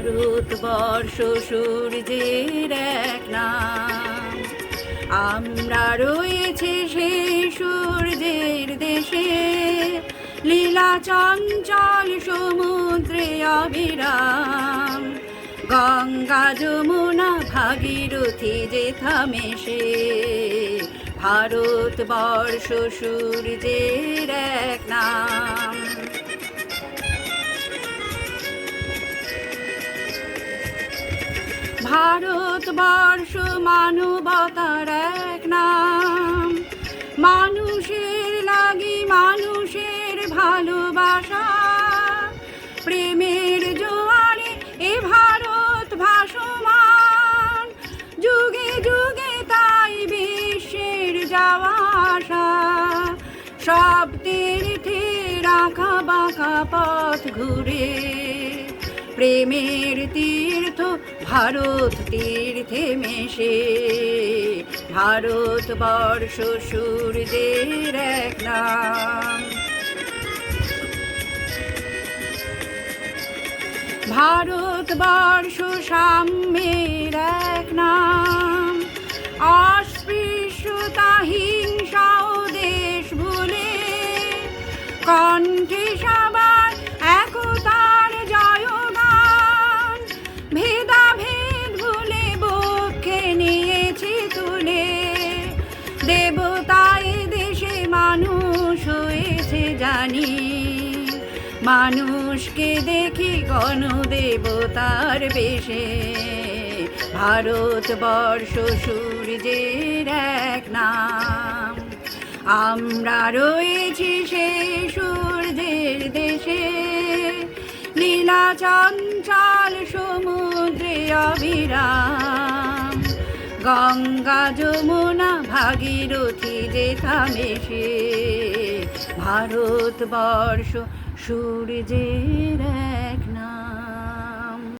ভারতবর্ষ সূর্যের এক নাম। আমরা রয়েছে সেই সূর্যের দেশে, লীলা চঞ্চল সমুদ্রে অবিরাম। গঙ্গা যমুনা ভাগীরথী যেথা মেশে, ভারতবর্ষ সূর্যের এক নাম। ভারতবর্ষ মানবতার এক নাম। মানুষের লাগি মানুষের ভালোবাসা, প্রেমের জোয়ারে এ ভারত ভাসমান। যুগে যুগে তাই বিশ্বের যাওয়া আসা, সব তীর্থে রাখা বাঁকা পথ ঘুরে। প্রেমের তীর্থ ভারত তীর্থে মেশে, ভারতবর্ষ সূর্যের এক নাম। ভারতবর্ষ সাম্যের এক নাম। অস্পৃশ্যতা হিংসা ও দেশ ভুলে, কণ্ঠে সবার একতার জয়গান। ভেদাভেদ ভুলে বক্ষে নিয়েছে তুলে, দেবতায় দেশে মানুষ হয়েছে জানি। মানুষকে দেখি গণদেবতার বেশে, ভারতবর্ষ সূর্যের এক নাম। আমরা রয়েছি সেই সূর্যের দেশে, লীলা চঞ্চল সমুদ্রে অবিরাম। গঙ্গা যমুনা ভাগীরথী যেথা মেশে, ভারতবর্ষ সূর্যের